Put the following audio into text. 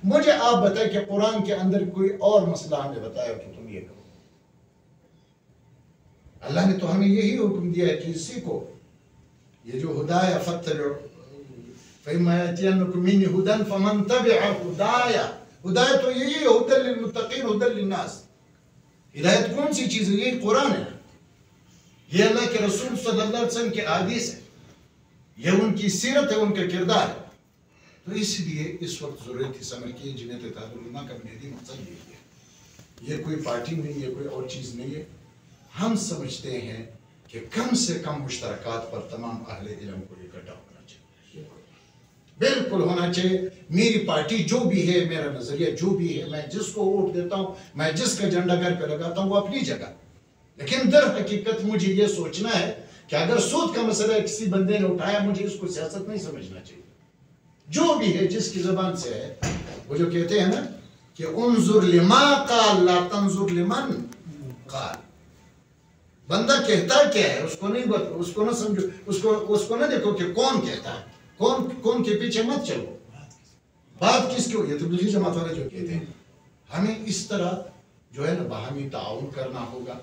مجھے آپ بتائیں کہ قرآن کے اندر کوئی اور مسئلہ ہمیں بتایا کہ تم یہ کرو. اللہ نے تو ہمیں یہی حکم دیا ہے کہ سیکھو. یہ جو ہدایہ فاتبعوا فإما يأتينكم مني هدى فمن تبع ہدایہ. ہدایت تو یہی ہے، ہدی للمتقین ہدی للناس. ہدایت کون سی چیز ہے؟ یہ قرآن ہے. یہ اللہ کے رسول صلی اللہ علیہ وسلم کے احادیث ہے، یہ ان کی سیرت ہے، ان کا کردار ہے. تو اس لیے اس وقت ضرورت تھی سمجھ کی جنید اتحاد العلماء کا بنیادی مقصد یہی ہے. یہ کوئی پارٹی نہیں، یہ کوئی اور چیز نہیں ہے. ہم سمجھتے ہیں کہ کم سے کم مشترکات پر تمام اہل علم کو اکٹھا ہونا چاہیے، بالکل ہونا چاہیے. میری پارٹی جو بھی ہے، میرا نظریہ جو بھی ہے، میں جس کو ووٹ دیتا ہوں، میں جس کا جھنڈا گھر پہ لگاتا ہوں، وہ اپنی جگہ. لیکن در حقیقت مجھے یہ سوچنا ہے کہ اگر سود کا مسئلہ کسی بندے نے اٹھایا، مجھے اس کو سیاست نہیں سمجھنا چاہیے. جو بھی ہے، جس کی زبان سے ہے، وہ جو کہتے ہیں نا کہ انظر لما قال لا تنظر لمن قال. بندہ کہتا کیا ہے اس کو نہیں بتا، اس کو نہ سمجھو، اس کو نہ دیکھو کہ کون کہتا ہے، کون کے پیچھے مت چلو. بات کس کی ہو؟ یہ تبلیغی جماعت والے جو کہتے ہیں. ہمیں اس طرح جو ہے نا باہمی تعاون کرنا ہوگا.